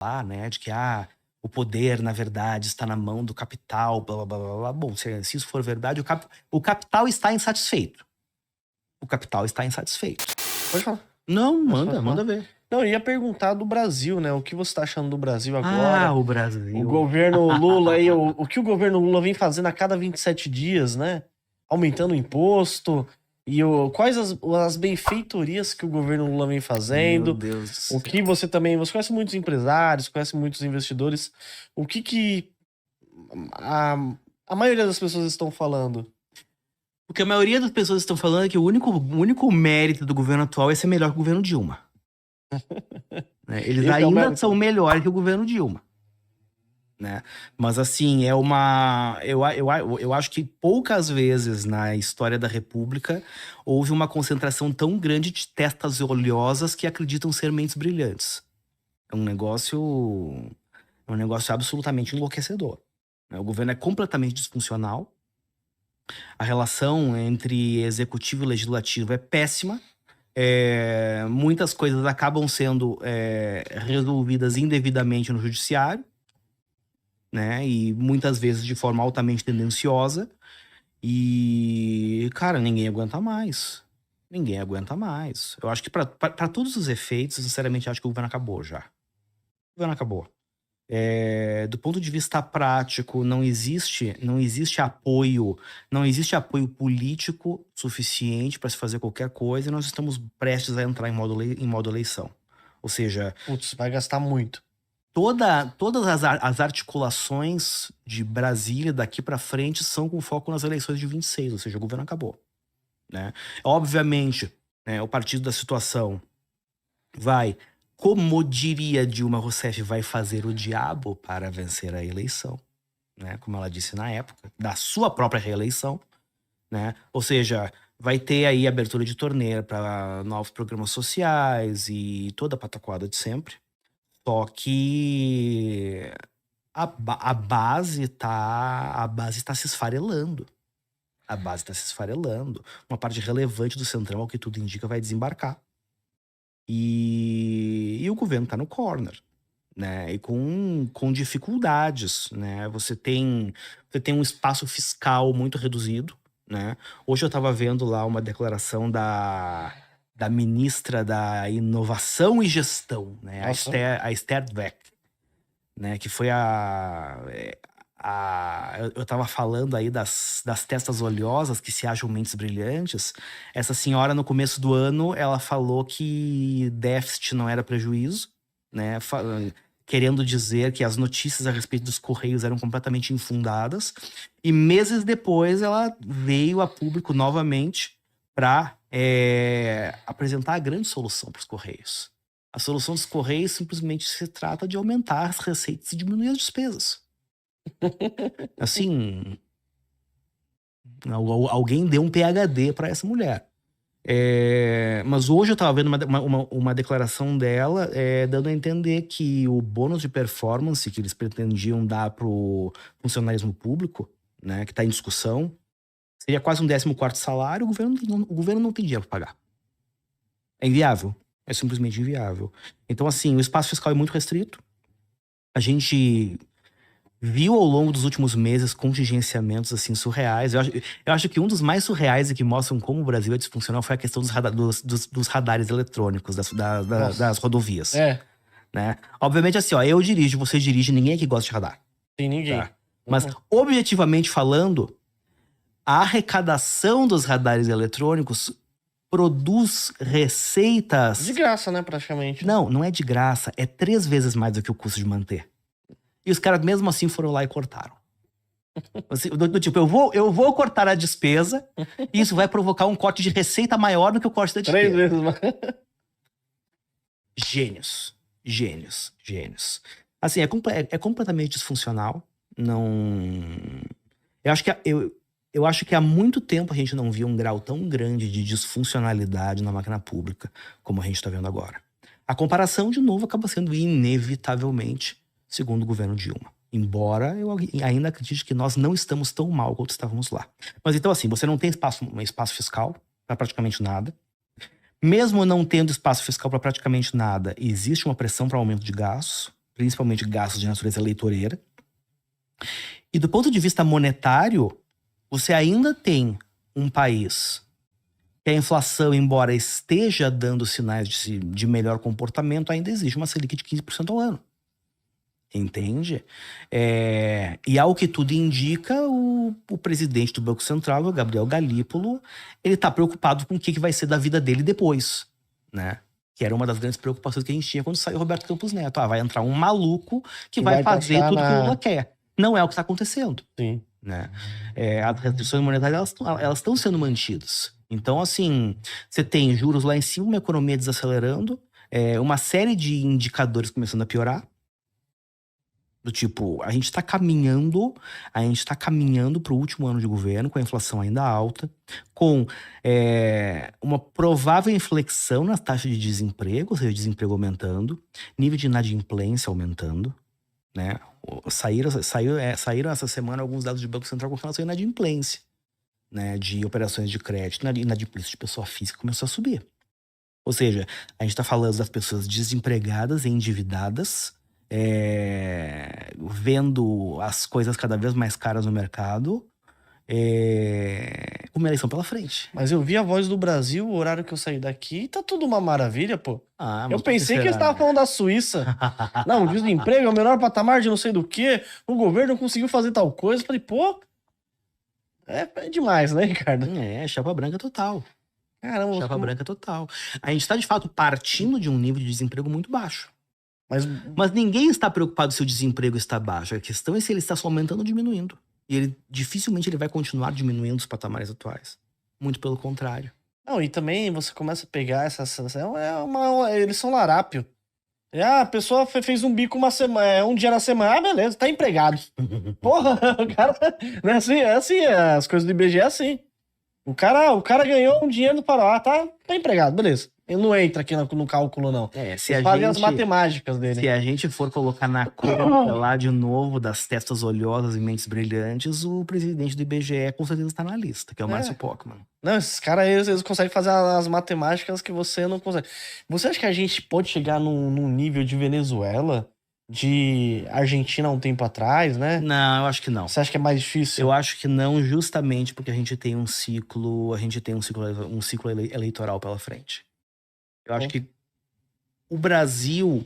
falar, né, de que o poder, na verdade, está na mão do capital, blá blá blá blá blá. Bom, se isso for verdade, o capital está insatisfeito. O capital está insatisfeito. Pode falar. Não, Pode manda falar. ver. Não, eu ia perguntar do Brasil, né? O que você tá achando do Brasil agora? O O Brasil. governo Lula aí, o que o governo Lula vem fazendo a cada 27 dias, né? Aumentando o imposto. E quais as benfeitorias que o governo Lula vem Meu fazendo? Deus do O céu. que você conhece muitos empresários, conhece muitos investidores. O que a maioria das pessoas estão falando? O que a maioria das pessoas estão falando é que o único mérito do governo atual é ser melhor que o governo Dilma. Né? Eles Esse é o ainda mérito. são melhores que o governo Dilma. Né? Mas assim, eu acho que poucas vezes na história da República houve uma concentração tão grande de testas oleosas que acreditam ser mentes brilhantes. É um negócio absolutamente enlouquecedor. Né? O governo é completamente disfuncional. A relação entre executivo e legislativo é péssima. Muitas coisas acabam sendo resolvidas indevidamente no judiciário, né? E muitas vezes de forma altamente tendenciosa. E, cara, ninguém aguenta mais. Ninguém aguenta mais. Eu acho que para todos os efeitos, sinceramente, acho que o governo acabou já. O governo acabou. Do ponto de vista prático, não existe apoio político suficiente para se fazer qualquer coisa, e nós estamos prestes a entrar em modo eleição. Ou seja, Putz, vai gastar muito. todas as articulações de Brasília daqui para frente são com foco nas eleições de 26, ou seja, o governo acabou. Né? Obviamente, né, o partido da situação vai, como diria Dilma Rousseff, vai fazer o diabo para vencer a eleição, né? Como ela disse na época, da sua própria reeleição, né? Ou seja, vai ter aí abertura de torneira para novos programas sociais e toda a pataquada de sempre. Só que a base tá se esfarelando. A base tá se esfarelando. Uma parte relevante do Centrão, ao que tudo indica, vai desembarcar. E o governo tá no corner, né? E com dificuldades, né? Você tem um espaço fiscal muito reduzido, né? Hoje eu estava vendo lá uma declaração da ministra da Inovação e Gestão, né? Nossa. A Esther Dweck, né? Que foi eu estava falando aí das testas oleosas que se acham mentes brilhantes. Essa senhora, no começo do ano, ela falou que déficit não era prejuízo, né? Querendo dizer que as notícias a respeito dos Correios eram completamente infundadas. E meses depois, ela veio a público novamente para apresentar a grande solução para os Correios. A solução dos Correios simplesmente se trata de aumentar as receitas e diminuir as despesas. Assim, alguém deu um PhD para essa mulher. Mas hoje eu estava vendo uma declaração dela dando a entender que o bônus de performance que eles pretendiam dar pro funcionalismo público, né, que está em discussão, seria quase um 14º salário. O governo não tem dinheiro para pagar. É inviável. É simplesmente inviável. Então, assim, o espaço fiscal é muito restrito. A gente viu ao longo dos últimos meses contingenciamentos assim surreais. Eu acho que um dos mais surreais e que mostram como o Brasil é disfuncional foi a questão dos radares eletrônicos das rodovias. Né? Obviamente, assim, ó, eu dirijo, você dirige, ninguém aqui gosta de radar. Tem ninguém. Tá? Mas, objetivamente falando, a arrecadação dos radares eletrônicos produz receitas... De graça, né, praticamente. Não é de graça. É 3 vezes mais do que o custo de manter. E os caras, mesmo assim, foram lá e cortaram. Assim, do tipo, eu vou cortar a despesa e isso vai provocar um corte de receita maior do que o corte da despesa. 3 vezes mais. Gênios. Assim, é completamente disfuncional. Não... Eu acho que há muito tempo a gente não via um grau tão grande de disfuncionalidade na máquina pública como a gente está vendo agora. A comparação, de novo, acaba sendo inevitavelmente segundo o governo Dilma. Embora eu ainda acredite que nós não estamos tão mal quanto estávamos lá. Mas então, assim, você não tem espaço fiscal para praticamente nada. Mesmo não tendo espaço fiscal para praticamente nada, existe uma pressão para aumento de gastos, principalmente gastos de natureza eleitoreira. E do ponto de vista monetário, você ainda tem um país que a inflação, embora esteja dando sinais de melhor comportamento, ainda existe uma Selic de 15% ao ano. Entende? E ao que tudo indica, o presidente do Banco Central, o Gabriel Galípolo, ele tá preocupado com o que vai ser da vida dele depois, né? Que era uma das grandes preocupações que a gente tinha quando saiu o Roberto Campos Neto. Vai entrar um maluco que vai fazer tudo que o Lula quer. Não é o que está acontecendo. Sim. Né? As restrições monetárias, elas estão sendo mantidas. Então, assim, você tem juros lá em cima, uma economia desacelerando, uma série de indicadores começando a piorar. Do tipo, a gente está caminhando para o último ano de governo, com a inflação ainda alta, com uma provável inflexão na taxa de desemprego, ou seja, desemprego aumentando, nível de inadimplência aumentando, né? Saíram essa semana alguns dados do Banco Central com relação à inadimplência, né? De operações de crédito, inadimplência de pessoa física começou a subir. Ou seja, a gente está falando das pessoas desempregadas e endividadas, vendo as coisas cada vez mais caras no mercado, uma eleição pela frente. Mas eu vi a Voz do Brasil, o horário que eu saí daqui, tá tudo uma maravilha, pô. Eu pensei que eles estavam falando da Suíça. Não, o desemprego é o menor patamar de não sei do que, o governo conseguiu fazer tal coisa. Eu falei, pô, é demais, né, Ricardo? Chapa branca total. Caramba. Chapa branca total. A gente está, de fato, partindo de um nível de desemprego muito baixo. Mas ninguém está preocupado se o desemprego está baixo. A questão é se ele está só aumentando ou diminuindo. E dificilmente ele vai continuar diminuindo os patamares atuais. Muito pelo contrário. Não, e também você começa a pegar eles são larápio. A pessoa fez um bico um dia na semana. Beleza, tá empregado. Porra, o cara... Não é assim, as coisas do IBGE é assim. O cara ganhou um dinheiro para tá empregado, beleza. Ele não entra aqui no cálculo, não. Fazem as matemáticas dele. Se a gente for colocar na conta lá de novo das testas olhosas e mentes brilhantes, o presidente do IBGE com certeza está na lista, que é o Márcio Pockmann. Não, esses caras, eles conseguem fazer as matemáticas que você não consegue. Você acha que a gente pode chegar num nível de Venezuela, de Argentina há um tempo atrás, né? Não, eu acho que não. Você acha que é mais difícil? Eu acho que não, justamente porque a gente tem um ciclo eleitoral pela frente. Eu acho que o Brasil,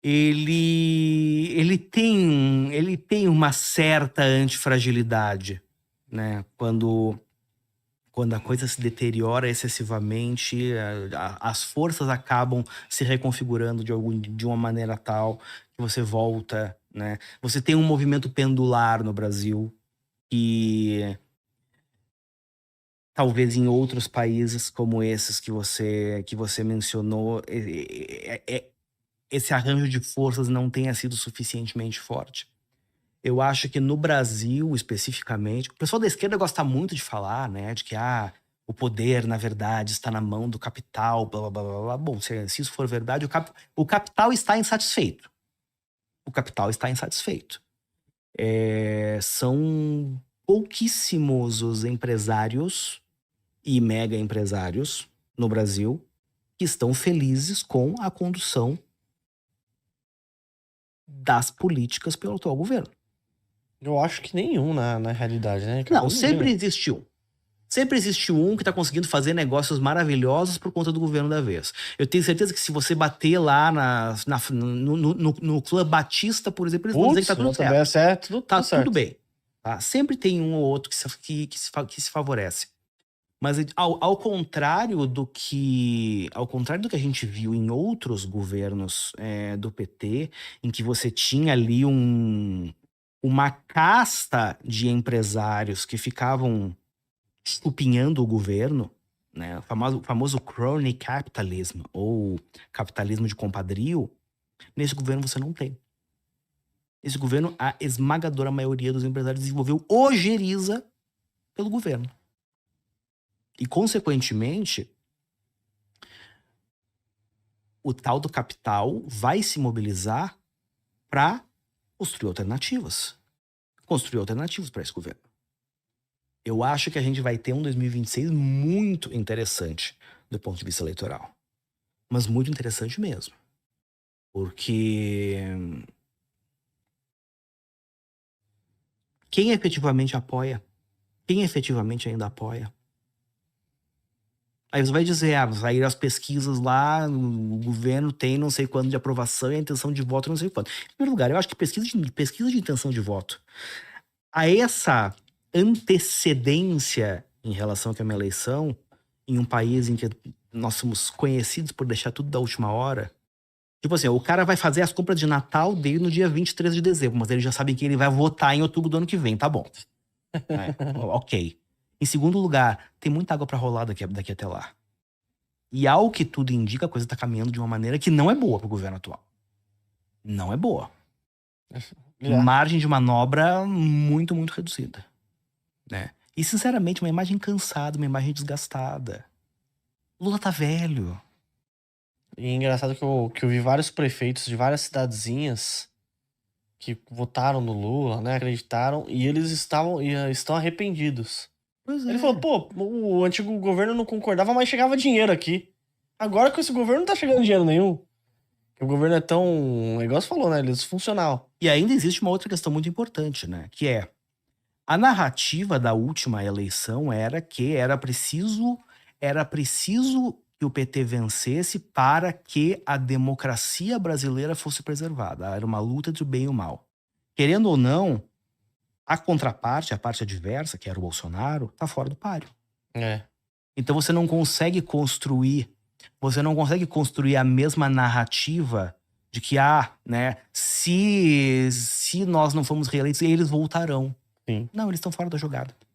ele tem uma certa antifragilidade, né? Quando a coisa se deteriora excessivamente, as forças acabam se reconfigurando de uma maneira tal que você volta, né? Você tem um movimento pendular no Brasil que talvez em outros países como esses que você mencionou, esse arranjo de forças não tenha sido suficientemente forte. Eu acho que no Brasil, especificamente, o pessoal da esquerda gosta muito de falar, né, de que o poder, na verdade, está na mão do capital, blá, blá, blá, blá. Bom, se isso for verdade, o capital está insatisfeito. O capital está insatisfeito. São pouquíssimos os empresários e mega empresários no Brasil que estão felizes com a condução das políticas pelo atual governo. Eu acho que nenhum na realidade, né? Não, sempre existiu. Sempre existiu um que está conseguindo fazer negócios maravilhosos por conta do governo da vez. Eu tenho certeza que se você bater lá no Clã Batista, por exemplo, eles vão dizer que tá tudo certo. Tá tudo bem. Tá? Sempre tem um ou outro que se favorece. Mas ao contrário do que a gente viu em outros governos do PT, em que você tinha ali uma casta de empresários que ficavam estupinhando o governo, né? O famoso crony capitalism, ou capitalismo de compadrio, nesse governo você não tem. Nesse governo, a esmagadora maioria dos empresários desenvolveu ojeriza pelo governo. E, consequentemente, o tal do capital vai se mobilizar para construir alternativas para esse governo. Eu acho que a gente vai ter um 2026 muito interessante do ponto de vista eleitoral. Mas muito interessante mesmo. Porque quem efetivamente apoia? Quem efetivamente ainda apoia? Aí você vai dizer, saíram as pesquisas lá, o governo tem não sei quanto de aprovação e a intenção de voto não sei quanto. Em primeiro lugar, eu acho que pesquisa de intenção de voto, a essa antecedência em relação a uma eleição, em um país em que nós somos conhecidos por deixar tudo da última hora. Tipo assim, o cara vai fazer as compras de Natal dele no dia 23 de dezembro, mas ele já sabe que ele vai votar em outubro do ano que vem, tá bom. Ok. Em segundo lugar, tem muita água pra rolar daqui até lá. E ao que tudo indica, a coisa tá caminhando de uma maneira que não é boa pro governo atual. Não é boa. Margem de manobra muito, muito reduzida. Né? E, sinceramente, uma imagem cansada, uma imagem desgastada. Lula tá velho. E é engraçado que eu vi vários prefeitos de várias cidadezinhas que votaram no Lula, né? Acreditaram, e eles estão arrependidos. Pois é. Ele falou, pô, o antigo governo não concordava, mas chegava dinheiro aqui. Agora com esse governo não tá chegando dinheiro nenhum. O governo é tão, o negócio falou, né? Ele é disfuncional. E ainda existe uma outra questão muito importante, né? Que é, a narrativa da última eleição era que era preciso que o PT vencesse para que a democracia brasileira fosse preservada. Era uma luta entre o bem e o mal. Querendo ou não, a contraparte, a parte adversa, que era o Bolsonaro, tá fora do páreo. É. Então você não consegue construir a mesma narrativa de que, né, se nós não formos reeleitos, eles voltarão. Sim. Não, eles estão fora da jogada.